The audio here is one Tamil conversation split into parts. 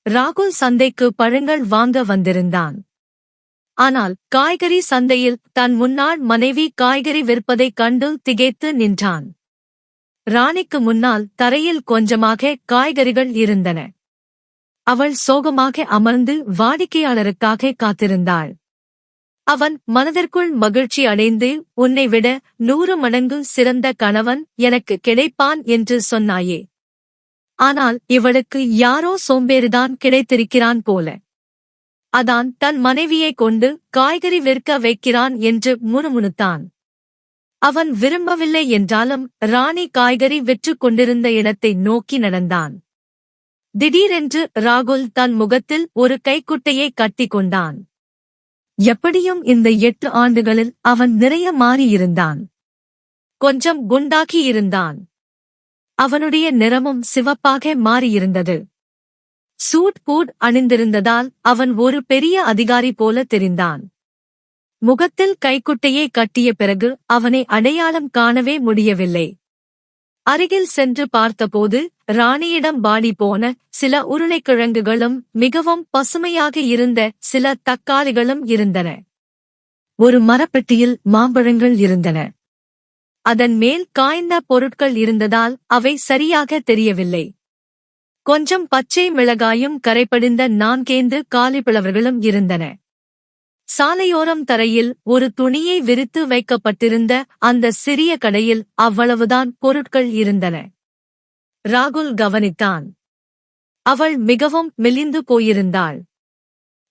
ராகுல் சந்தைக்கு பழங்கள் வாங்க வந்திருந்தான். ஆனால் காய்கறி சந்தையில் தன் முன்னாள் மனைவி காய்கறி விற்பதைக் கண்டு திகைத்து நின்றான். ராணிக்கு முன்னால் தரையில் கொஞ்சமாக காய்கறிகள் இருந்தன. அவள் சோகமாக அமர்ந்து வாடிக்கையாளருக்காக காத்திருந்தாள். அவன் மனதிற்குள் மகிழ்ச்சி அடைந்து, உன்னை விட 100 மடங்கு சிறந்த கணவன் எனக்கு கிடைப்பான் என்று சொன்னாயே. ஆனால் இவளுக்கு யாரோ சோம்பேறிதான் கிடைத்திருக்கிறான் போல. அதான் தன் மனைவியைக் கொண்டு காய்கறி விற்க வைக்கிறான் என்று முணுமுணுத்தான். அவன் விரும்பவில்லை என்றாலும் ராணி காய்கறி விற்றுக் கொண்டிருந்த இடத்தை நோக்கி நடந்தான். திடீரென்று ராகுல் தன் முகத்தில் ஒரு கைக்குட்டையை கட்டிக் கொண்டான். எப்படியும் இந்த 8 ஆண்டுகளில் அவன் நிறைய மாறியிருந்தான். கொஞ்சம் குண்டாகியிருந்தான். அவனுடைய நிறமும் சிவப்பாக மாறியிருந்தது. சூட் பூட் அணிந்திருந்ததால் அவன் ஒரு பெரிய அதிகாரி போல தெரிந்தான். முகத்தில் கைக்குட்டையை கட்டிய பிறகு அவனை அடையாளம் காணவே முடியவில்லை. அருகில் சென்று பார்த்தபோது ராணியிடம் வாடி போன சில உருளைக்கிழங்குகளும் மிகவும் பசுமையாக இருந்த சில தக்காளிகளும் இருந்தன. ஒரு மரப்பெட்டியில் மாம்பழங்கள் இருந்தன. அதன் மேல் காய்ந்த பொருட்கள் இருந்ததால் அவை சரியாக தெரியவில்லை. கொஞ்சம் பச்சை மிளகாயும் கரைபடிந்த 4 காலிஃபிளவர்களும் இருந்தன. சாலையோரம் தரையில் ஒரு துணியை விரித்து வைக்கப்பட்டிருந்த அந்த சிறிய கடையில் அவ்வளவுதான் பொருட்கள் இருந்தன. ராகுல் கவனித்தான். அவள் மிகவும் மெலிந்து போயிருந்தாள்.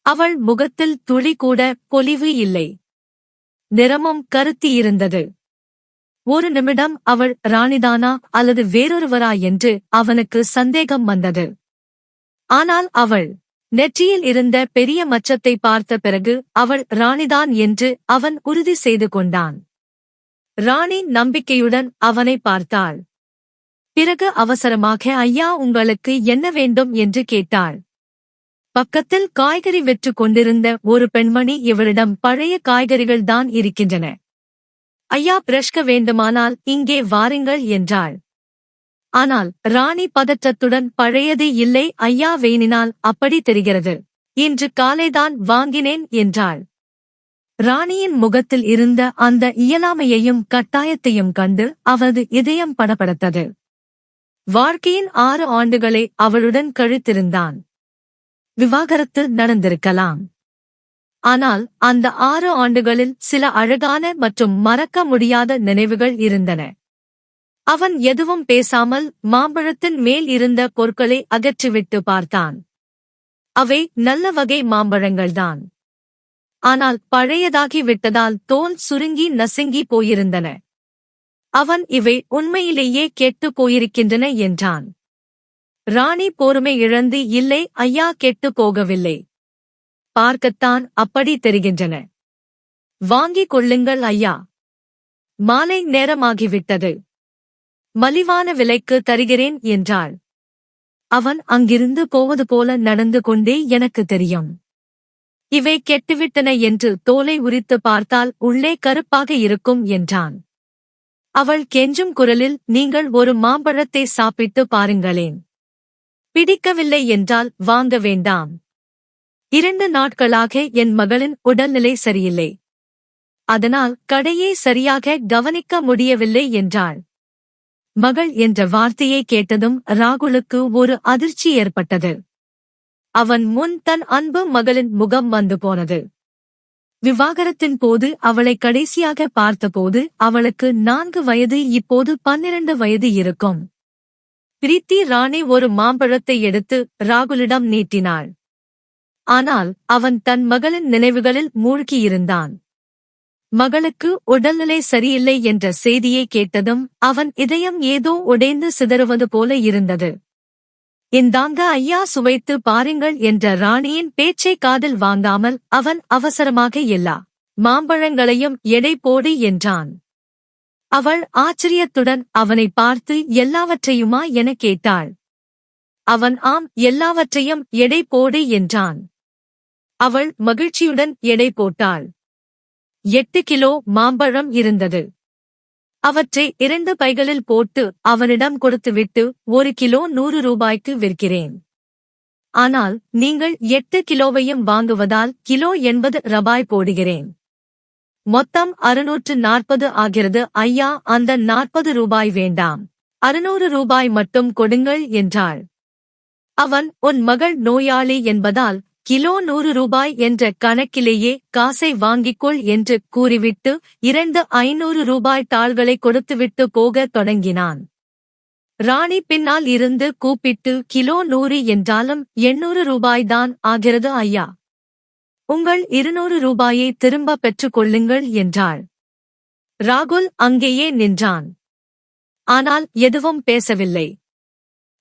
அவள் முகத்தில் துளி கூட பொலிவு இல்லை. நிறமும் கருத்தியிருந்தது. ஒரு நிமிடம் அவள் ராணிதானா அல்லது வேறொருவரா என்று அவனுக்கு சந்தேகம் வந்தது. ஆனால் அவள் நெற்றியில் இருந்த பெரிய மச்சத்தை பார்த்த பிறகு அவள் ராணிதான் என்று அவன் உறுதி செய்து கொண்டான். ராணி நம்பிக்கையுடன் அவனை பார்த்தாள். பிறகு அவசரமாக, ஐயா, உங்களுக்கு என்ன வேண்டும் என்று கேட்டாள். பக்கத்தில் காய்கறி விற்றுக் கொண்டிருந்த ஒரு பெண்மணி இவளிடம் பழைய காய்கறிகள்தான் இருக்கின்றன. ஐயா, பிரஷ்க வேண்டுமானால் இங்கே வாருங்கள் என்றாள். ஆனால் ராணி பதற்றத்துடன், பழையது இல்லை ஐயா, வேணினால் அப்படி தெரிகிறது. இன்று காலைதான் வாங்கினேன் என்றாள். ராணியின் முகத்தில் இருந்த அந்த இயலாமையையும் கட்டாயத்தையும் கண்டு அவளது இதயம் படபடத்தது. வாழ்க்கையின் 6 ஆண்டுகளை அவளுடன் கழித்திருந்தான். விவாகரத்து நடந்திருக்கலாம். ஆனால் அந்த 6 ஆண்டுகளில் சில அழகான மற்றும் மறக்க முடியாத நினைவுகள் இருந்தன. அவன் எதுவும் பேசாமல் மாம்பழத்தின் மேல் இருந்த பொருட்களை அகற்றிவிட்டு பார்த்தான். அவை நல்ல வகை மாம்பழங்கள்தான். ஆனால் பழையதாகி விட்டதால் தோல் சுருங்கி நசுங்கி போயிருந்தன. அவன் இவை உண்மையிலேயே கெட்டுப் போயிருக்கின்றன என்றான். ராணி பொறுமை இழந்து, இல்லை ஐயா, கெட்டுப் போகவில்லை. பார்க்கத்தான் அப்படி தெரிகின்றன. வாங்கிக் கொள்ளுங்கள் ஐயா. மாலை நேரமாகிவிட்டது. மலிவான விலைக்கு தருகிறேன் என்றாள். அவன் அங்கிருந்து போவது போல நடந்து கொண்டே, எனக்கு தெரியும். இவை கெட்டுவிட்டன என்று தோலை உரித்து பார்த்தால் உள்ளே கருப்பாக இருக்கும் என்றான். அவள் கெஞ்சும் குரலில், நீங்கள் ஒரு மாம்பழத்தை சாப்பிட்டு பாருங்களேன். பிடிக்கவில்லை என்றால் வாங்க வேண்டாம். 2 நாட்களாக என் மகளின் உடல்நிலை சரியில்லை. அதனால் கடையை சரியாக கவனிக்க முடியவில்லை என்றாள். மகள் என்ற வார்த்தையை கேட்டதும் ராகுலுக்கு ஒரு அதிர்ச்சி ஏற்பட்டது. அவன் முன் தன் அன்பு மகளின் முகம் வந்து போனது. விவாகரத்தின் போது அவளை கடைசியாக பார்த்தபோது அவளுக்கு 4 வயது, இப்போது 12 வயது இருக்கும். பிரீத்தி ராணி ஒரு மாம்பழத்தை எடுத்து ராகுலிடம் நீட்டினாள். ஆனால் அவன் தன் மகளின் நினைவுகளில் மூழ்கியிருந்தான். மகளுக்கு உடல்நிலை சரியில்லை என்ற செய்தியை கேட்டதும் அவன் இதயம் ஏதோ உடைந்து சிதறுவது போல இருந்தது. இந்தாங்க ஐயா, சுவைத்து பாருங்கள் என்ற ராணியின் பேச்சை காதில் வாங்காமல் அவன் அவசரமாக எல்லா மாம்பழங்களையும் எடை போடு என்றான். அவள் ஆச்சரியத்துடன் அவனை பார்த்து, எல்லாவற்றையுமா என கேட்டாள். அவன் ஆம், எல்லாவற்றையும் எடை போடு என்றான். அவள் மகிழ்ச்சியுடன் எடை போட்டாள். 8 கிலோ மாம்பழம் இருந்தது. அவற்றை 2 பைகளில் போட்டு அவனிடம் கொடுத்துவிட்டு, 1 கிலோ 100 ரூபாய்க்கு விற்கிறேன். ஆனால் நீங்கள் 8 கிலோவையும் வாங்குவதால் கிலோ 80 ரூபாய் போடுகிறேன். மொத்தம் 640 ஆகிறது ஐயா. அந்த 40 ரூபாய் வேண்டாம், 600 ரூபாய் மட்டும் கொடுங்கள் என்றாள். அவன், உன் மகள் நோயாளி என்பதால் கிலோ 100 ரூபாய் என்ற கணக்கிலேயே காசை வாங்கிக்கொள் என்று கூறிவிட்டு 2 500 ரூபாய் தாள்களை கொடுத்துவிட்டு போகத் தொடங்கினான். ராணி பின்னால் இருந்து கூப்பிட்டு, கிலோ 100 என்றாலும் 800 ரூபாய்தான் ஆகிறது ஐயா. உங்கள் 200 ரூபாயை திரும்ப பெற்றுக் கொள்ளுங்கள் என்றாள். ராகுல் அங்கேயே நின்றான். ஆனால் எதுவும் பேசவில்லை.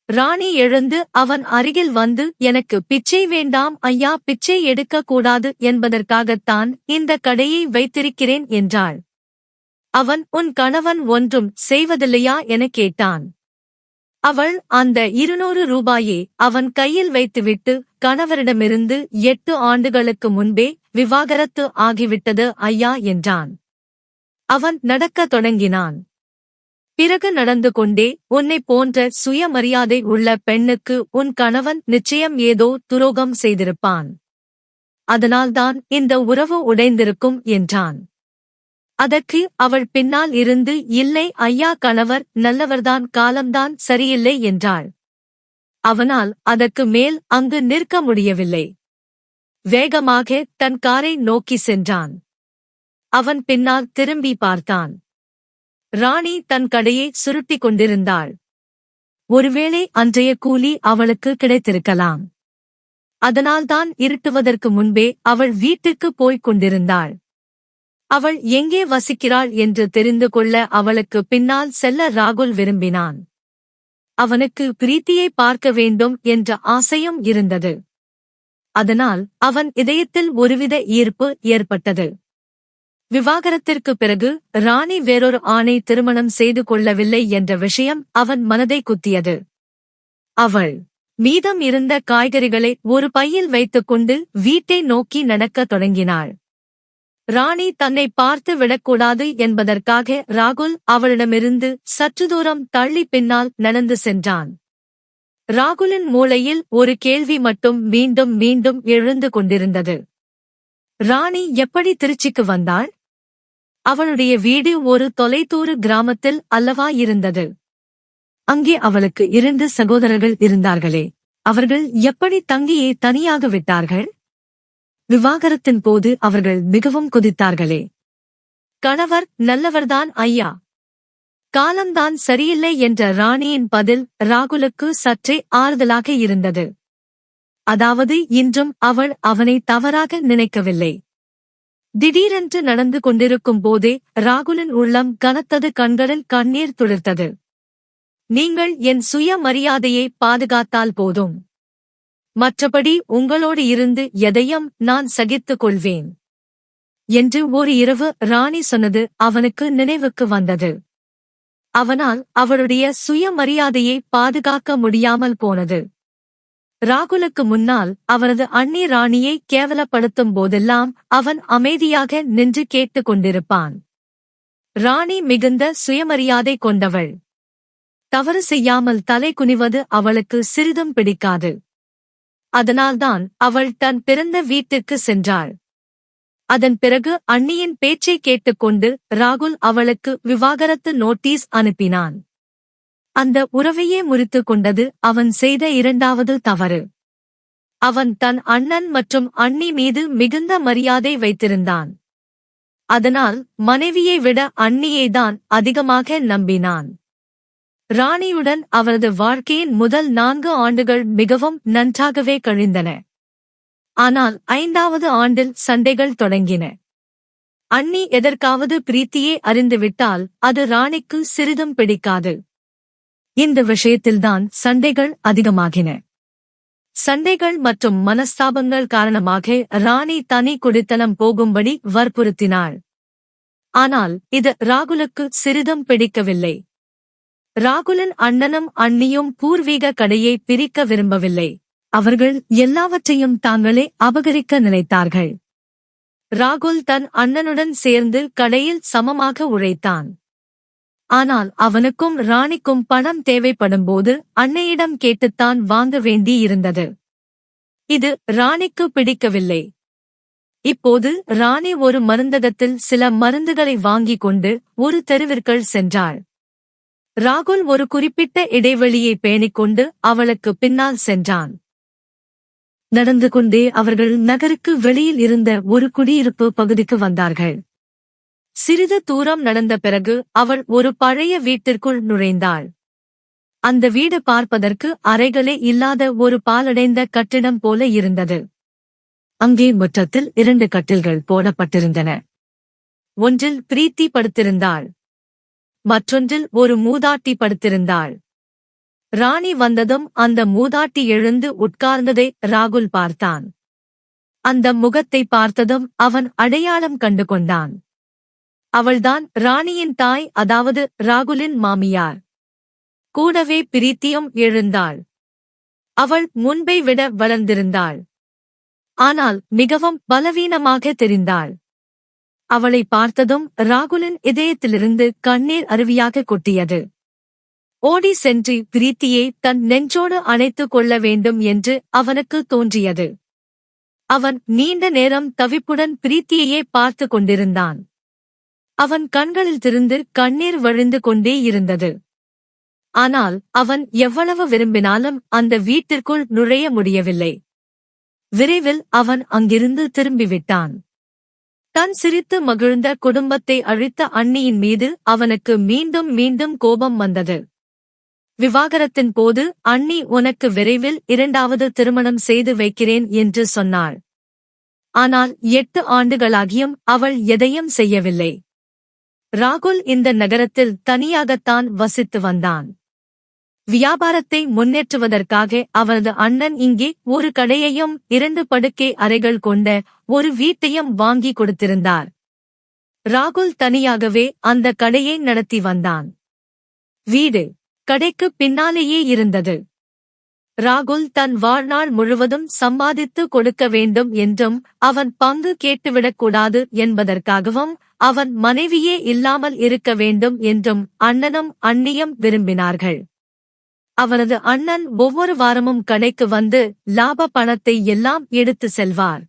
ராணி எழுந்து அவன் அருகில் வந்து, எனக்கு பிச்சை வேண்டாம் ஐயா, பிச்சை எடுக்கக் கூடாது என்பதற்காகத்தான் இந்த கடையை வைத்திருக்கிறேன் என்றாள். அவன், உன் கணவன் ஒன்றும் செய்வதில்லையா எனக் கேட்டான். அவள் அந்த 200 ரூபாயை அவன் கையில் வைத்துவிட்டு, கணவரிடமிருந்து 8 ஆண்டுகளுக்கு முன்பே விவாகரத்து ஆகிவிட்டது ஐயா என்றான். அவன் நடக்கத் தொடங்கினான். பிறகு நடந்து கொண்டே, உன்னைப் போன்ற சுயமரியாதை உள்ள பெண்ணுக்கு உன் கணவன் நிச்சயம் ஏதோ துரோகம் செய்திருப்பான். அதனால்தான் இந்த உறவு உடைந்திருக்கும் என்றான். அதற்கு அவள் பின்னால் இருந்து, இல்லை ஐயா, கணவர் நல்லவர்தான், காலம்தான் சரியில்லை என்றாள். அவனால் அதற்கு மேல் அங்கு நிற்க முடியவில்லை. வேகமாக தன் காரை நோக்கி சென்றான். அவன் பின்னால் திரும்பி பார்த்தான். ராணி தன் கடையை சுருட்டிக் கொண்டிருந்தாள். ஒருவேளை அன்றைய கூலி அவளுக்கு கிடைத்திருக்கலாம். அதனால்தான் இருட்டுவதற்கு முன்பே அவள் வீட்டுக்கு போய்க் கொண்டிருந்தாள். அவள் எங்கே வசிக்கிறாள் என்று தெரிந்து கொள்ள அவளுக்கு பின்னால் செல்ல ராகுல் விரும்பினான். அவனுக்கு பிரீத்தியை பார்க்க வேண்டும் என்ற ஆசையும் இருந்தது. அதனால் அவன் இதயத்தில் ஒருவித ஈர்ப்பு ஏற்பட்டது. விவாகரத்திற்கு பிறகு ராணி வேறொரு ஆணை திருமணம் செய்து கொள்ளவில்லை என்ற விஷயம் அவன் மனதை குத்தியது. அவள் மீதம் இருந்த காய்கறிகளை ஒரு பையில் வைத்துக்கொண்டு வீட்டை நோக்கி நடக்கத் தொடங்கினாள். ராணி தன்னை பார்த்து விடக்கூடாது என்பதற்காக ராகுல் அவளிடமிருந்து சற்று தூரம் தள்ளி பின்னால் நடந்து சென்றான். ராகுலின் மூளையில் ஒரு கேள்வி மட்டும் மீண்டும் மீண்டும் எழுந்து கொண்டிருந்தது. ராணி எப்படி திருச்சிக்கு வந்தாள்? அவளுடைய வீடு ஒரு தொலைதூர கிராமத்தில் அல்லவா இருந்தது. அங்கே அவளுக்கு 2 சகோதரர்கள் இருந்தார்களே, அவர்கள் எப்படி தங்கியை தனியாக விட்டார்கள்? விவாகரத்தின் போது அவர்கள் மிகவும் கொதித்தார்களே. கணவர் நல்லவர்தான் ஐயா, காலம்தான் சரியில்லை என்ற ராணியின் பதில் ராகுலுக்கு சற்றே ஆறுதலாக இருந்தது. அதாவது இன்றும் அவள் அவனை தவறாக நினைக்கவில்லை. திடீரென்று நடந்து கொண்டிருக்கும் போதே ராகுலின் உள்ளம் கனத்தது, கண்களில் கண்ணீர் துளிர்த்தது. நீங்கள் என் சுய மரியாதையை பாதுகாத்தால் போதும், மற்றபடி உங்களோடு இருந்து எதையும் நான் சகித்துக் கொள்வேன் என்று ஒரு இரவு ராணி சொன்னது அவனுக்கு நினைவுக்கு வந்தது. அவனால் அவளுடைய சுயமரியாதையை பாதுகாக்க முடியாமல் போனது. ராகுலுக்கு முன்னால் அவனது அண்ணி ராணியை கேவலப்படுத்தும் போதெல்லாம் அவன் அமைதியாக நின்று கேட்டுக் கொண்டிருப்பான். ராணி மிகுந்த சுயமரியாதை கொண்டவள். தவறு செய்யாமல் தலை குனிவது அவளுக்கு சிறிதும் பிடிக்காது. அதனால்தான் அவள் தன் பிறந்த வீட்டிற்கு சென்றாள். அதன் பிறகு அண்ணியின் பேச்சை கேட்டுக்கொண்டு ராகுல் அவளுக்கு விவாகரத்து நோட்டீஸ் அனுப்பினான். அந்த உறவையே முறித்துக் கொண்டது அவன் செய்த 2வது தவறு. அவன் தன் அண்ணன் மற்றும் அண்ணி மீது மிகுந்த மரியாதை வைத்திருந்தான். அதனால் மனைவியை விட அண்ணியைதான் அதிகமாக நம்பினான். ராணியுடன் அவரது வாழ்க்கையின் முதல் 4 ஆண்டுகள் மிகவும் நன்றாகவே கழிந்தன. ஆனால் 5வது ஆண்டில் சண்டைகள் தொடங்கின. அண்ணி எதற்காவது பிரீத்தியை அறிந்துவிட்டால் அது ராணிக்கு சிறிதும் பிடிக்காது. இந்த விஷயத்தில்தான் சண்டைகள் அதிகமாகின. சண்டைகள் மற்றும் மனஸ்தாபங்கள் காரணமாக ராணி தனி குடித்தனம் போகும்படி வற்புறுத்தினாள். ஆனால் இது ராகுலுக்கு சிறிதும் பிடிக்கவில்லை. ராகுலின் அண்ணனும் அண்ணியும் பூர்வீக கடையை பிரிக்க விரும்பவில்லை. அவர்கள் எல்லாவற்றையும் தாங்களே அபகரிக்க நினைத்தார்கள். ராகுல் தன் அண்ணனுடன் சேர்ந்து கடையில் சமமாக உழைத்தான். ஆனால் அவனுக்கும் ராணிக்கும் பணம் தேவைப்படும்போது அன்னையிடம் கேட்டுத்தான் வாங்க வேண்டியிருந்தது. இது ராணிக்கு பிடிக்கவில்லை. இப்போது ராணி ஒரு மருந்தகத்தில் சில மருந்துகளை வாங்கிக் கொண்டு ஒரு தெருவிற்குள் சென்றாள். ராகுல் ஒரு குறிப்பிட்ட இடைவெளியை பேணிக்கொண்டு அவளுக்கு பின்னால் சென்றான். நடந்து கொண்டே அவர்கள் நகருக்கு வெளியில் இருந்த ஒரு குடியிருப்பு பகுதிக்கு வந்தார்கள். சிறிது தூரம் நடந்த பிறகு அவள் ஒரு பழைய வீட்டிற்குள் நுழைந்தாள். அந்த வீடு பார்ப்பதற்கு அறைகளே இல்லாத ஒரு பாழடைந்த கட்டிடம் போல இருந்தது. அங்கே முற்றத்தில் 2 கட்டில்கள் போடப்பட்டிருந்தன. ஒன்றில் பிரீத்தி படுத்திருந்தாள். மற்றொன்றில் ஒரு மூதாட்டி படுத்திருந்தாள். ராணி வந்ததும் அந்த மூதாட்டி எழுந்து உட்கார்ந்ததை ராகுல் பார்த்தான். அந்த முகத்தை பார்த்ததும் அவன் அடையாளம் கண்டு கொண்டான். அவள்தான் ராணியின் தாய், அதாவது ராகுலின் மாமியார். கூடவே பிரீத்தியும் எழுந்தாள். அவள் முன்பை விட வளர்ந்திருந்தாள். ஆனால் மிகவும் பலவீனமாக தெரிந்தாள். அவளை பார்த்ததும் ராகுலின் இதயத்திலிருந்து கண்ணீர் அருவியாக கொட்டியது. ஓடி சென்று பிரீத்தியை தன் நெஞ்சோடு அணைத்துக் கொள்ள வேண்டும் என்று அவனுக்கு தோன்றியது. அவன் நீண்ட நேரம் தவிப்புடன் பிரீத்தியையே பார்த்து கொண்டிருந்தான். அவன் கண்களிலிருந்து கண்ணீர் வழிந்து கொண்டே இருந்தது. ஆனால் அவன் எவ்வளவு விரும்பினாலும் அந்த வீட்டிற்குள் நுழைய முடியவில்லை. விரைவில் அவன் அங்கிருந்து திரும்பிவிட்டான். தன் சிரித்து மகிழ்ந்த குடும்பத்தை அழித்த அண்ணியின் மீது அவனுக்கு மீண்டும் மீண்டும் கோபம் வந்தது. விவாகரத்தின் போது அண்ணி உனக்கு விரைவில் 2வது திருமணம் செய்து வைக்கிறேன் என்று சொன்னாள். ஆனால் 8 ஆண்டுகளாகியும் அவள் எதையும் செய்யவில்லை. ராகுல் இந்த நகரத்தில் தனியாகத்தான் வசித்து வந்தான். வியாபாரத்தை முன்னேற்றுவதற்காக அவனது அண்ணன் இங்கே ஒரு கடையையும் 2 படுக்கை அறைகள் கொண்ட ஒரு வீட்டையும் வாங்கி கொடுத்திருந்தார். ராகுல் தனியாகவே அந்த கடையை நடத்தி வந்தான். வீடு கடைக்கு பின்னாலேயே இருந்தது. ராகுல் தன் வாழ்நாள் முழுவதும் சம்பாதித்து கொடுக்க வேண்டும் என்றும் அவன் பங்கு கேட்டுவிடக்கூடாது என்பதற்காகவும் அவன் மனைவியே இல்லாமல் இருக்க வேண்டும் என்றும் அண்ணனும் அண்ணியும் விரும்பினார்கள். அவனது அண்ணன் ஒவ்வொரு வாரமும் கடைக்கு வந்து லாப பணத்தை எல்லாம் எடுத்து செல்வார்.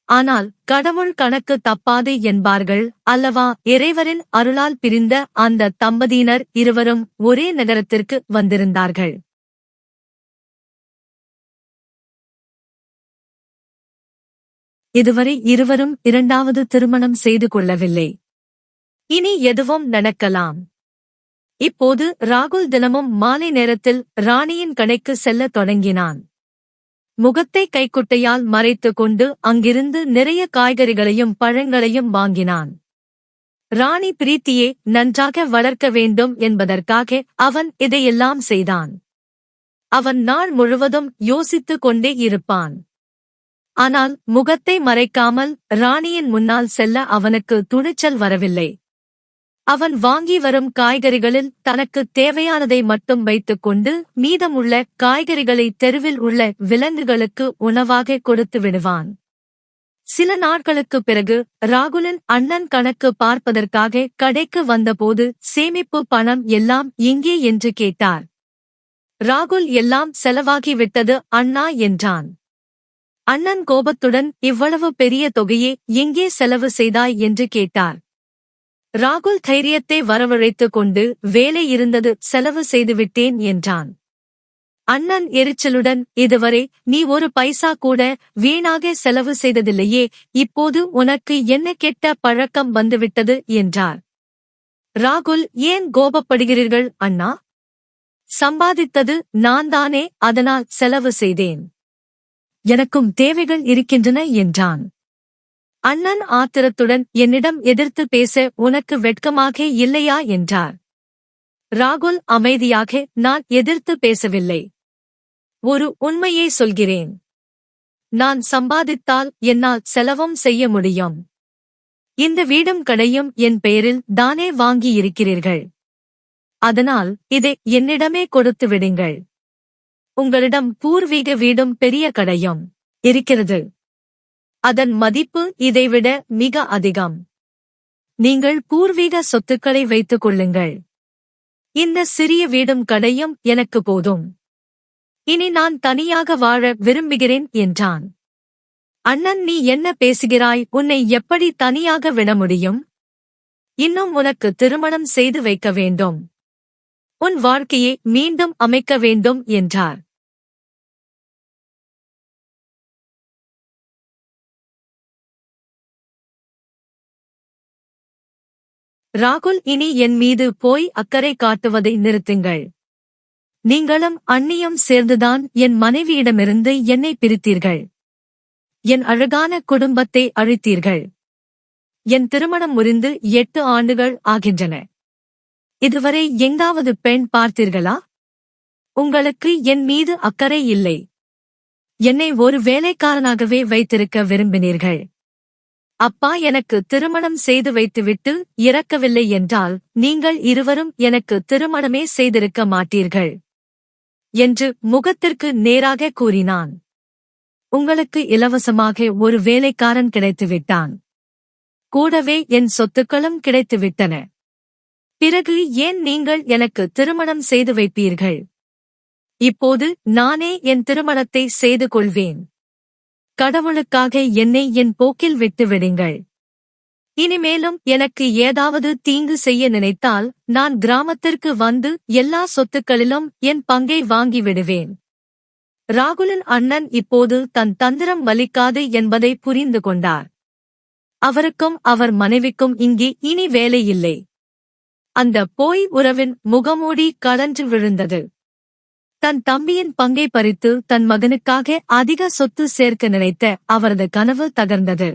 ஆனால் கடவுள் கணக்கு தப்பாது என்பார்கள் அல்லவா? இறைவரின் அருளால் பிரிந்த அந்த தம்பதியினர் இருவரும் ஒரே நகரத்திற்கு வந்திருந்தார்கள். இதுவரை இருவரும் 2வது திருமணம் செய்து கொள்ளவில்லை. இனி எதுவும் நடக்கலாம். இப்போது ராகுல் தினமும் மாலை நேரத்தில் ராணியின் கடைக்கு செல்லத் தொடங்கினான். முகத்தை கைக்குட்டையால் மறைத்துக் கொண்டு அங்கிருந்து நிறைய காய்கறிகளையும் பழங்களையும் வாங்கினான். ராணி பிரீத்தியை நன்றாக வளர்க்க வேண்டும் என்பதற்காக அவன் இதையெல்லாம் செய்தான். அவன் நாள் முழுவதும் யோசித்துக் கொண்டே இருப்பான். ஆனால் முகத்தை மறைக்காமல் ராணியின் முன்னால் செல்ல அவனுக்கு துணிச்சல் வரவில்லை. அவன் வாங்கி வரும் காய்கறிகளில் தனக்கு தேவையானதை மட்டும் வைத்துக் கொண்டு மீதமுள்ள காய்கறிகளை தெருவில் உள்ள விலங்குகளுக்கு உணவாக கொடுத்து விடுவான். சில நாட்களுக்குப் பிறகு ராகுலின் அண்ணன் கணக்கு பார்ப்பதற்காக கடைக்கு வந்தபோது சேமிப்பு பணம் எல்லாம் எங்கே என்று கேட்டார். ராகுல் எல்லாம் செலவாகிவிட்டது அண்ணா என்றான். அண்ணன் கோபத்துடன் இவ்வளவு பெரிய தொகையை எங்கே செலவு செய்தாய் என்று கேட்டார். ராகுல் தைரியத்தை வரவழைத்துக் கொண்டு வேலை இருந்தது, செலவு செய்துவிட்டேன் என்றான். அண்ணன் எரிச்சலுடன், இதுவரை நீ ஒரு பைசா கூட வீணாக செலவு செய்ததில்லையே, இப்போது உனக்கு என்ன கெட்ட பழக்கம் வந்துவிட்டது என்றார். ராகுல், ஏன் கோபப்படுகிறீர்கள் அண்ணா? சம்பாதித்தது நான்தானே, அதனால் செலவு செய்தேன். எனக்கும் தேவைகள் இருக்கின்றன என்றான். அண்ணன் ஆத்திரத்துடன், என்னிடம் எதிர்த்து பேச உனக்கு வெட்கமாக இல்லையா என்றார். ராகுல் அமைதியாக, நான் எதிர்த்து பேசவில்லை. ஒரு உண்மையை சொல்கிறேன். நான் சம்பாதித்தால் என்னால் செலவும் செய்ய முடியும். இந்த வீடும் கடையும் என் பெயரில் தானே வாங்கியிருக்கிறீர்கள். அதனால் இதை என்னிடமே கொடுத்து விடுங்கள். உங்களிடம் பூர்வீக வீடும் பெரிய கடையும் இருக்கிறது. அதன் மதிப்பு இதைவிட மிக அதிகம். நீங்கள் பூர்வீக சொத்துக்களை வைத்துக் கொள்ளுங்கள். இந்த சிறிய வீடும் கடையும் எனக்கு போதும். இனி நான் தனியாக வாழ விரும்புகிறேன் என்றான். அண்ணன், நீ என்ன பேசுகிறாய்? உன்னை எப்படி தனியாக விட முடியும்? இன்னும் உனக்கு திருமணம் செய்து வைக்க வேண்டும். உன் வாழ்க்கையை மீண்டும் அமைக்க வேண்டும் என்றார். ராகுல், இனி என் மீது போய் அக்கறை காட்டுவதை நிறுத்துங்கள். நீங்களும் அண்ணியும் சேர்ந்துதான் என் மனைவியிடமிருந்து என்னை பிரித்தீர்கள். என் அழகான குடும்பத்தை அழித்தீர்கள். என் திருமணம் முறிந்து 8 ஆண்டுகள் ஆகின்றன. இதுவரை எங்காவது பெண் பார்த்தீர்களா? உங்களுக்கு என் மீது அக்கறை இல்லை. என்னை ஒரு வேலைக்காரனாகவே வைத்திருக்க விரும்பினீர்கள். அப்பா எனக்கு திருமணம் செய்து வைத்துவிட்டு இறக்கவில்லை என்றால் நீங்கள் இருவரும் எனக்கு திருமணமே செய்திருக்க மாட்டீர்கள் என்று முகத்திற்கு நேராக கூறினான். உங்களுக்கு இலவசமாக ஒரு வேலைக்காரன் கிடைத்துவிட்டான். கூடவே என் சொத்துக்களும் கிடைத்துவிட்டன. பிறகு ஏன் நீங்கள் எனக்கு திருமணம் செய்து வைப்பீர்கள்? இப்போது நானே என் திருமணத்தை செய்து கொள்வேன். கடவுளுக்காக என்னை என் போக்கில் விட்டுவிடுங்கள். இனிமேலும் எனக்கு ஏதாவது தீங்கு செய்ய நினைத்தால் நான் கிராமத்திற்கு வந்து எல்லா சொத்துக்களிலும் என் பங்கை வாங்கி விடுவேன். ராகுலின் அண்ணன் இப்போது தன் தந்திரம் வலிக்காது என்பதை புரிந்து கொண்டார். அவருக்கும் அவர் மனைவிக்கும் இங்கே இனி வேலை இல்லை. அந்த போய் உறவின் முகமூடி கழன்று விழுந்தது. தன் தம்பியின் பங்கை பறித்து தன் மகனுக்காக அதிக சொத்து சேர்க்க நினைத்த அவரது கனவு தகர்ந்தது.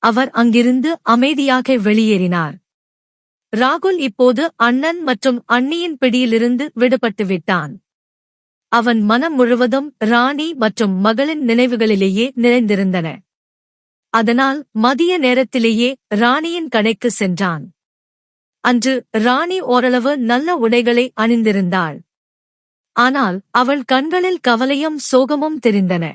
அவர் அங்கிருந்து அமைதியாக வெளியேறினார். ராகுல் இப்போது அண்ணன் மற்றும் அண்ணியின் பிடியிலிருந்து விடுபட்டு விட்டான். அவன் மனம் முழுவதும் ராணி மற்றும் மகளின் நினைவுகளிலேயே நிறைந்திருந்தன. அதனால் மதிய நேரத்திலேயே ராணியின் கடைக்கு சென்றான். அன்று ராணி ஓரளவு நல்ல உடைகளை அணிந்திருந்தாள். ஆனால் அவள் கண்களில் கவலையும் சோகமும் தெரிந்தன.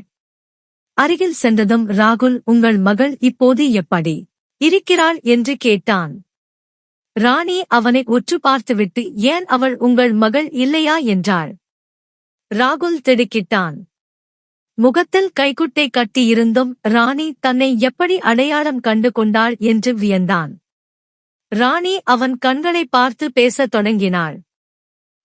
அருகில் சென்றதும் ராகுல், உங்கள் மகள் இப்போது எப்படி இருக்கிறாள் என்று கேட்டான். ராணி அவனை உற்று பார்த்துவிட்டு, ஏன் அவள் உங்கள் மகள் இல்லையா என்றாள். ராகுல் திடுக்கிட்டான். முகத்தில் கைக்குட்டை கட்டியிருந்தும் ராணி தன்னை எப்படி அடையாளம் கண்டு கொண்டாள் என்று வியந்தான். ராணி அவன் கண்களை பார்த்து பேசத் தொடங்கினாள்.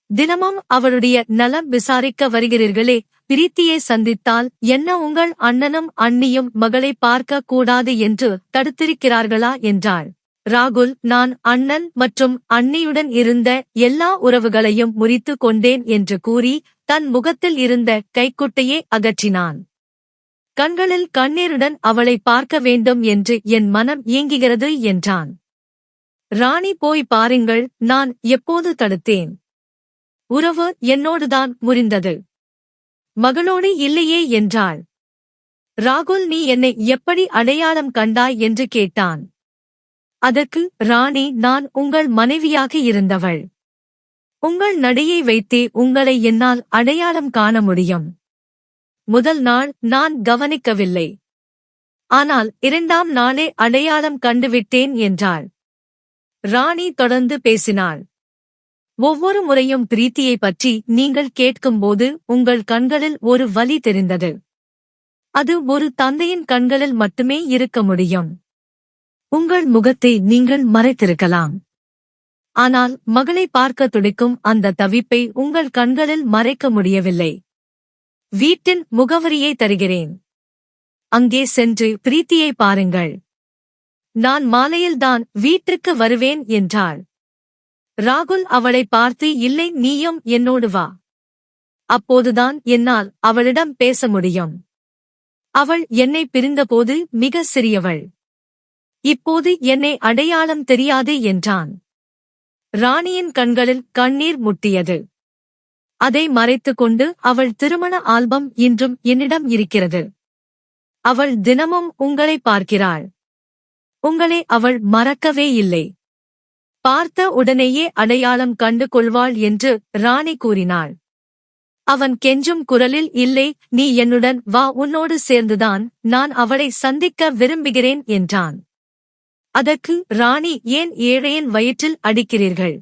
தினமும் அவளுடைய நலம் விசாரிக்க வருகிறீர்களே, பிரீத்தியை சந்தித்தால் என்ன உங்கள் அண்ணனும் அண்ணியும் மகளை பார்க்க கூடாது என்று தடுத்திருக்கிறார்களா என்றாள். ராகுல், நான் அண்ணன் மற்றும் அண்ணியுடன் இருந்த எல்லா உறவுகளையும் முறித்து கொண்டேன் என்று கூறி தன் முகத்தில் இருந்த கைக்குட்டையை அகற்றினான். கண்களில் கண்ணீருடன் அவளை பார்க்க வேண்டும் என்று என் மனம் ஏங்குகிறது என்றான். ராணி, போய் பாருங்கள், நான் எப்போது தடுத்தேன்? உறவு என்னோடுதான் முறிந்தது, மகளோடு இல்லையே என்றாள். ராகுல், நீ என்னை எப்படி அடையாளம் கண்டாய் என்று கேட்டான். அதற்கு ராணி, நான் உங்கள் மனைவியாக இருந்தவள். உங்கள் நடையை வைத்தே உங்களை என்னால் அடையாளம் காண முடியும். முதல் நாள் நான் கவனிக்கவில்லை. ஆனால் 2ஆம் நாளே அடையாளம் கண்டுவிட்டேன் என்றாள். ராணி தொடர்ந்து பேசினாள். ஒவ்வொரு முறையும் பிரீத்தியை பற்றி நீங்கள் கேட்கும்போது உங்கள் கண்களில் ஒரு வலி தெரிந்தது. அது ஒரு தந்தையின் கண்களில் மட்டுமே இருக்க முடியும். உங்கள் முகத்தை நீங்கள் மறைத்திருக்கலாம். ஆனால் மகளை பார்க்க துடிக்கும் அந்த தவிப்பை உங்கள் கண்களில் மறைக்க முடியவில்லை. வீட்டின் முகவரியை தருகிறேன். அங்கே சென்று பிரீத்தியை பாருங்கள். நான் மாலையில்தான் வீட்டிற்கு வருவேன் என்றாள். ராகுல் அவளை பார்த்து, இல்லை, நீயும் என்னோடு வா. அப்போதுதான் என்னால் அவளிடம் பேச முடியும். அவள் என்னை பிரிந்தபோது மிக சிறியவள். இப்போது என்னை அடையாளம் தெரியாது என்றான். ராணியின் கண்களில் கண்ணீர் முட்டியது. அதை மறைத்துக்கொண்டு, அவள் திருமண ஆல்பம் இன்றும் என்னிடம் இருக்கிறது. அவள் தினமும் உங்களை பார்க்கிறாள். உங்களை அவள் மறக்கவே இல்லை. பார்த்த உடனேயே அடையாளம் கண்டு கொள்வாள் என்று ராணி கூறினாள். அவன் கெஞ்சும் குரலில், இல்லை, நீ என்னுடன் வா, உன்னோடு சேர்ந்துதான் நான் அவளை சந்திக்க விரும்புகிறேன் என்றான். அதற்கு ராணி, ஏன் ஏழையின் வயிற்றில் அடிக்கிறீர்கள்?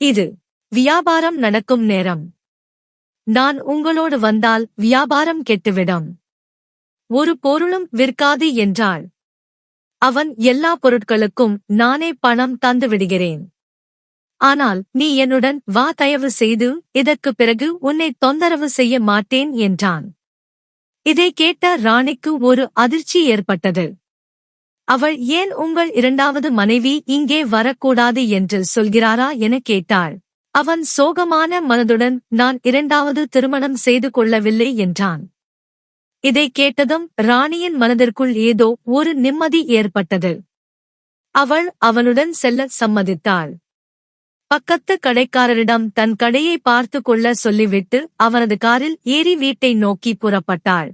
இது வியாபாரம் நடக்கும் நேரம். நான் உங்களோடு வந்தால் வியாபாரம் கெட்டுவிடும். ஒரு பொருளும் விற்காது என்றாள். அவன் எல்லா பொருட்களுக்கும் நானே பணம் தந்துவிடுகிறேன். ஆனால் நீ என்னுடன் வா, தயவு செய்து இதற்குப் பிறகு உன்னை தொந்தரவு செய்ய மாட்டேன் என்றான். இதை கேட்ட ராணிக்கு ஒரு அதிர்ச்சி ஏற்பட்டது. அவள் ஏன் உங்கள் இரண்டாவது மனைவி இங்கே வரக்கூடாது என்று சொல்கிறாரா என கேட்டாள். அவன் சோகமான மனதுடன் நான் இரண்டாவது திருமணம் செய்து கொள்ளவில்லை என்றான். இதை கேட்டதும் ராணியின் மனதிற்குள் ஏதோ ஒரு நிம்மதி ஏற்பட்டது. அவள் அவனுடன் செல்ல சம்மதித்தாள். பக்கத்து கடைக்காரரிடம் தன் கடையை பார்த்து கொள்ள சொல்லிவிட்டு அவனது காரில் ஏறி வீட்டை நோக்கி புறப்பட்டாள்.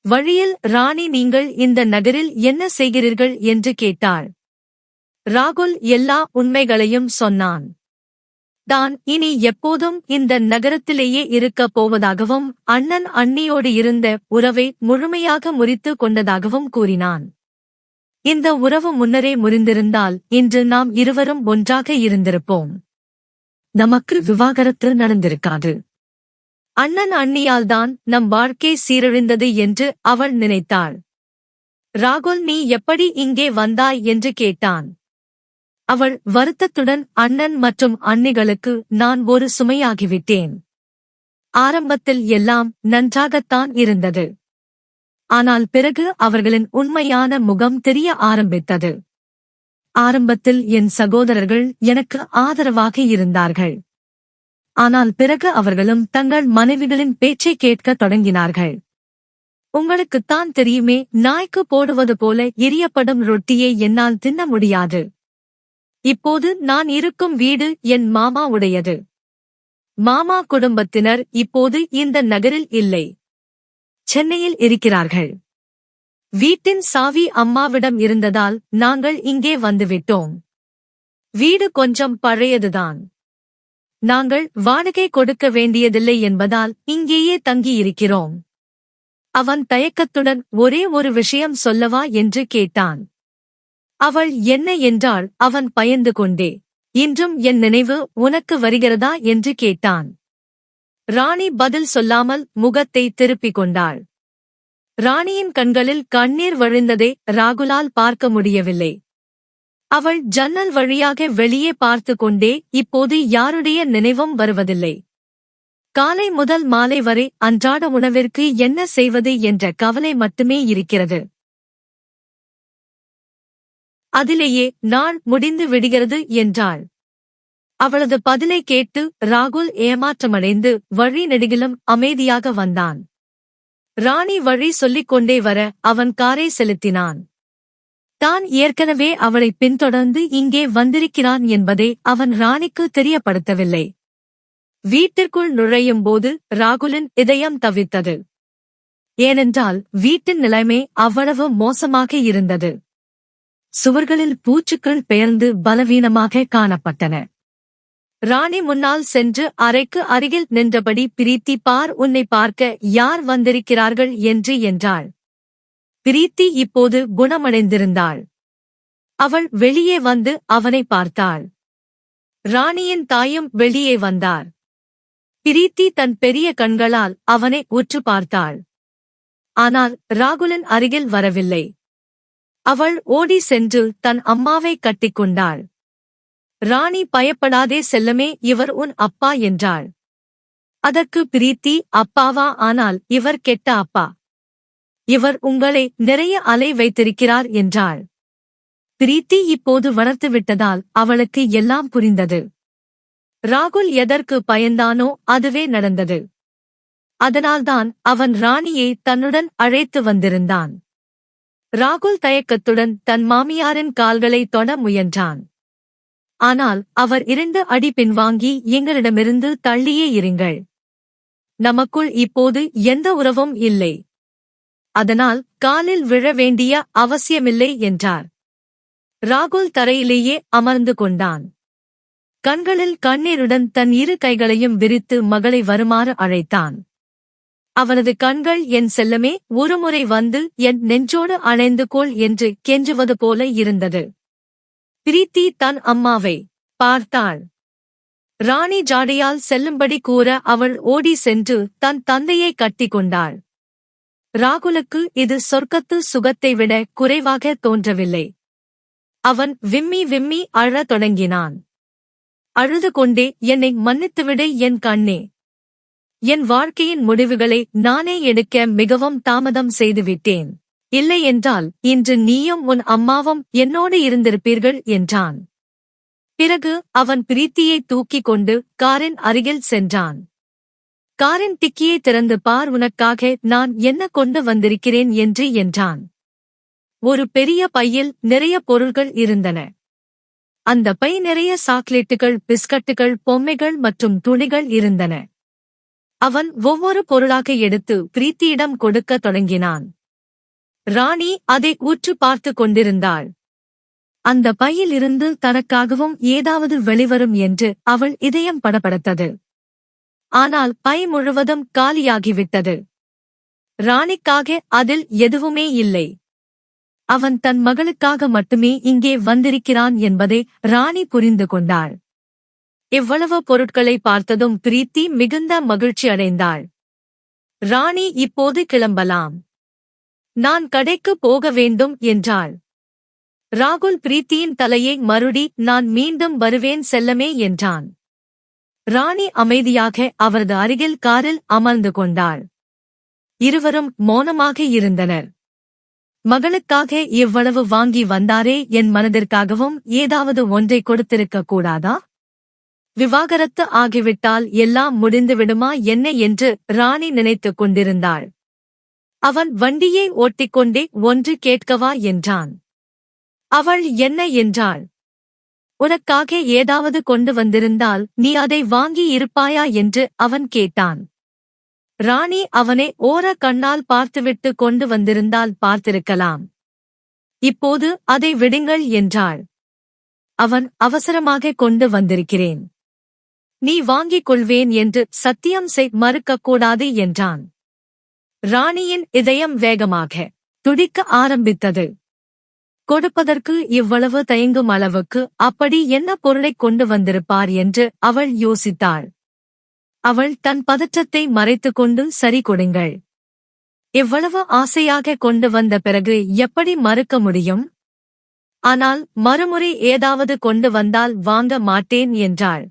வழியில் ராணி, நீங்கள் இந்த நகரில் என்ன செய்கிறீர்கள் என்று கேட்டாள். ராகுல் எல்லா உண்மைகளையும் சொன்னான். தான் இனி எப்போதும் இந்த நகரத்திலேயே இருக்கப் போவதாகவும் அண்ணன் அண்ணியோடு இருந்த உறவை முழுமையாக முறித்து கொண்டதாகவும் கூறினான். இந்த உறவு முன்னரே முறிந்திருந்தால் இன்று நாம் இருவரும் ஒன்றாக இருந்திருப்போம். நமக்கு விவாகரத்து நடந்திருக்காது. அண்ணன் அண்ணியால்தான் நம் வாழ்க்கை சீரழிந்தது என்று அவள் நினைத்தாள். ராகுல், நீ எப்படி இங்கே வந்தாய் என்று கேட்டான். அவள் வருத்தத்துடன், அண்ணன் மற்றும் அண்ணிகளுக்கு நான் ஒரு சுமையாகிவிட்டேன். ஆரம்பத்தில் எல்லாம் நன்றாகத்தான் இருந்தது. ஆனால் பிறகு அவர்களின் உண்மையான முகம் தெரிய ஆரம்பித்தது. ஆரம்பத்தில் என் சகோதரர்கள் எனக்கு ஆதரவாக இருந்தார்கள். ஆனால் பிறகு அவர்களும் தங்கள் மனைவிகளின் பேச்சை கேட்கத் தொடங்கினார்கள். உங்களுக்குத்தான் தெரியுமே, நாய்க்கு போடுவது போல எரியப்படும் ரொட்டியை என்னால் தின்ன முடியாது. இப்போது நான் இருக்கும் வீடு என் மாமா உடையது. மாமா குடும்பத்தினர் இப்போது இந்த நகரில் இல்லை, சென்னையில் இருக்கிறார்கள். வீட்டின் சாவி அம்மாவிடம் இருந்ததால் நாங்கள் இங்கே வந்துவிட்டோம். வீடு கொஞ்சம் பழையதுதான். நாங்கள் வாடகை கொடுக்க வேண்டியதில்லை என்பதால் இங்கேயே தங்கியிருக்கிறோம். அவன் தயக்கத்துடன், ஒரே ஒரு விஷயம் சொல்லவா என்று கேட்டான். அவள் என்ன என்றாள். அவன் பயந்து கொண்டே, இன்றும் என் நினைவு உனக்கு வருகிறதா என்று கேட்டான். ராணி பதில் சொல்லாமல் முகத்தை திருப்பிக் கொண்டாள். ராணியின் கண்களில் கண்ணீர் வழிந்ததை ராகுலால் பார்க்க முடியவில்லை. அவள் ஜன்னல் வழியாக வெளியே பார்த்து கொண்டே, இப்போது யாருடைய நினைவும் வருவதில்லை. காலை முதல் மாலை வரை அன்றாட உணவிற்கு என்ன செய்வது என்ற கவலை மட்டுமே இருக்கிறது. அதிலேயே நாள் முடிந்து விடுகிறது என்றாள். அவளது பதிலை கேட்டு ராகுல் ஏமாற்றமடைந்து வழி நெடுகிலும் அமைதியாக வந்தான். ராணி வழி சொல்லிக் கொண்டே வர அவன் காரை செலுத்தினான். தான் ஏற்கனவே அவளை பின்தொடர்ந்து இங்கே வந்திருக்கிறான் என்பதை அவன் ராணிக்கு தெரியப்படுத்தவில்லை. வீட்டிற்குள் நுழையும் போது ராகுலின் இதயம் தவித்தது. ஏனென்றால் வீட்டின் நிலைமை அவ்வளவு மோசமாக இருந்தது. சுவர்களில் பூச்சுக்கள் பெயர்ந்து பலவீனமாக காணப்பட்டன. ராணி முன்னால் சென்று அறைக்கு அருகில் நின்றபடி, பிரீத்தி, பார், உன்னை பார்க்க யார் வந்திருக்கிறார்கள் என்று என்றாள். பிரீத்தி இப்போது குணமடைந்திருந்தாள். அவள் வெளியே வந்து அவனை பார்த்தாள். ராணியின் தாயும் வெளியே வந்தார். பிரீத்தி தன் பெரிய கண்களால் அவனை உற்று பார்த்தாள். ஆனால் ராகுலின் அருகில் வரவில்லை. அவள் ஓடி சென்று தன் அம்மாவை கட்டிக்கொண்டாள். ராணி, பயப்படாதே செல்லமே, இவர் உன் அப்பா என்றாள். அதற்கு பிரீத்தி, அப்பாவா? ஆனால் இவர் கெட்ட அப்பா. இவர் உங்களை நிறைய அலை வைத்திருக்கிறார் என்றாள். பிரீத்தி இப்போது வளர்த்துவிட்டதால் அவளுக்கு எல்லாம் புரிந்தது. ராகுல் எதற்கு பயந்தானோ அதுவே நடந்தது. அதனால்தான் அவன் ராணியை தன்னுடன் அழைத்து வந்திருந்தான். ராகுல் தயக்கத்துடன் தன் மாமியாரின் கால்களை தொட முயன்றான். ஆனால் அவர் 2 அடி பின்வாங்கி, எங்களிடமிருந்து தள்ளியே இருங்கள். நமக்குள் இப்போது எந்த உறவும் இல்லை. அதனால் காலில் விழ வேண்டிய அவசியமில்லை என்றார். ராகுல் தரையிலேயே அமர்ந்து கொண்டான். கண்களில் கண்ணீருடன் தன் 2 கைகளையும் விரித்து மகளை வருமாறு அழைத்தான். அவனது கண்கள், என் செல்லமே, ஒருமுறை வந்து என் நெஞ்சோடு அணைந்து கொள் என்று கெஞ்சுவது போல இருந்தது. பிரீத்தி தன் அம்மாவை பார்த்தாள். ராணி ஜாடையால் செல்லும்படி கூற அவள் ஓடி சென்று தன் தந்தையை கட்டிக் கொண்டாள். ராகுலுக்கு இது சொர்க்கத்து சுகத்தை விட குறைவாக தோன்றவில்லை. அவன் விம்மி விம்மி அழத் தொடங்கினான். அழுது கொண்டே, என்னை மன்னித்துவிடு என் கண்ணே. என் வாழ்க்கையின் முடிவுகளை நானே எடுக்க மிகவும் தாமதம் செய்துவிட்டேன். இல்லையென்றால் இன்று நீயும் உன் அம்மாவும் என்னோடு இருந்திருப்பீர்கள் என்றான். பிறகு அவன் பிரீத்தியை தூக்கிக் கொண்டு காரின் அருகில் சென்றான். காரின் டிக்கியை திறந்து பார், உனக்காக நான் என்ன கொண்டு வந்திருக்கிறேன் என்றான். ஒரு பெரிய பையில் நிறைய பொருள்கள் இருந்தன. அந்த பை நிறைய சாக்லேட்டுகள், பிஸ்கட்டுகள், பொம்மைகள் மற்றும் துணிகள் இருந்தன. அவன் ஒவ்வொரு பொருளாக எடுத்து பிரீத்தியிடம் கொடுக்கத் தொடங்கினான். ராணி அதை உற்று பார்த்து கொண்டிருந்தாள். அந்த பையில் இருந்து தனக்காகவும் ஏதாவது வெளிவரும் என்று அவள் இதயம் படபடத்தது. ஆனால் பை முழுவதும் காலியாகிவிட்டது. ராணிக்காக அதில் எதுவுமே இல்லை. அவன் தன் மகளுக்காக மட்டுமே இங்கே வந்திருக்கிறான் என்பதை ராணி புரிந்து கொண்டாள். இவ்வளவு பொருட்களை பார்த்ததும் பிரீத்தி மிகுந்த மகிழ்ச்சி அடைந்தாள். ராணி, இப்போது கிளம்பலாம். நான் கடைக்கு போக வேண்டும் என்றாள். ராகுல் பிரீத்தியின் தலையை மருடி, நான் மீண்டும் வருவேன் செல்லமே என்றான். ராணி அமைதியாக அவரது அருகில் காரில் அமர்ந்து கொண்டாள். இருவரும் மௌனமாக இருந்தனர். மகளுக்காக இவ்வளவு வாங்கி வந்தாரே, என் மனதிற்காகவும் ஏதாவது ஒன்றை கொடுத்திருக்க கூடாதா? விவாகரத்து ஆகிவிட்டால் எல்லாம் முடிந்துவிடுமா என்ன என்று ராணி நினைத்துக் கொண்டிருந்தாள். அவன் வண்டியை ஓட்டிக்கொண்டே, ஒன்று கேட்கவா என்றான். அவள் என்ன என்றாள். உனக்காக ஏதாவது கொண்டு வந்திருந்தால் நீ அதை வாங்கி இருப்பாயா என்று அவன் கேட்டான். ராணி அவனை ஓர கண்ணால் பார்த்துவிட்டு கொண்டு வந்திருந்தால் பார்த்திருக்கலாம். இப்போது அதை விடுங்கள் என்றாள். அவன், அவசரமாக கொண்டு வந்திருக்கிறேன். நீ வாங்கிக் கொள்வேன் என்று சத்தியம் செய், மறுக்கக்கூடாது என்றான். ராணியின் இதயம் வேகமாக துடிக்க ஆரம்பித்தது. கொடுப்பதற்கு இவ்வளவு தயங்கும் அளவுக்கு அப்படி என்ன பொருளைக் கொண்டு வந்திருப்பார் என்று அவள் யோசித்தாள். அவள் தன் பதற்றத்தை மறைத்துக் கொண்டு, சரி, கொடுங்கள். இவ்வளவு ஆசையாக கொண்டு வந்த பிறகு எப்படி மறுக்க முடியும்? ஆனால் மறுமுறை ஏதாவது கொண்டு வந்தால் வாங்க மாட்டேன் என்றாள்.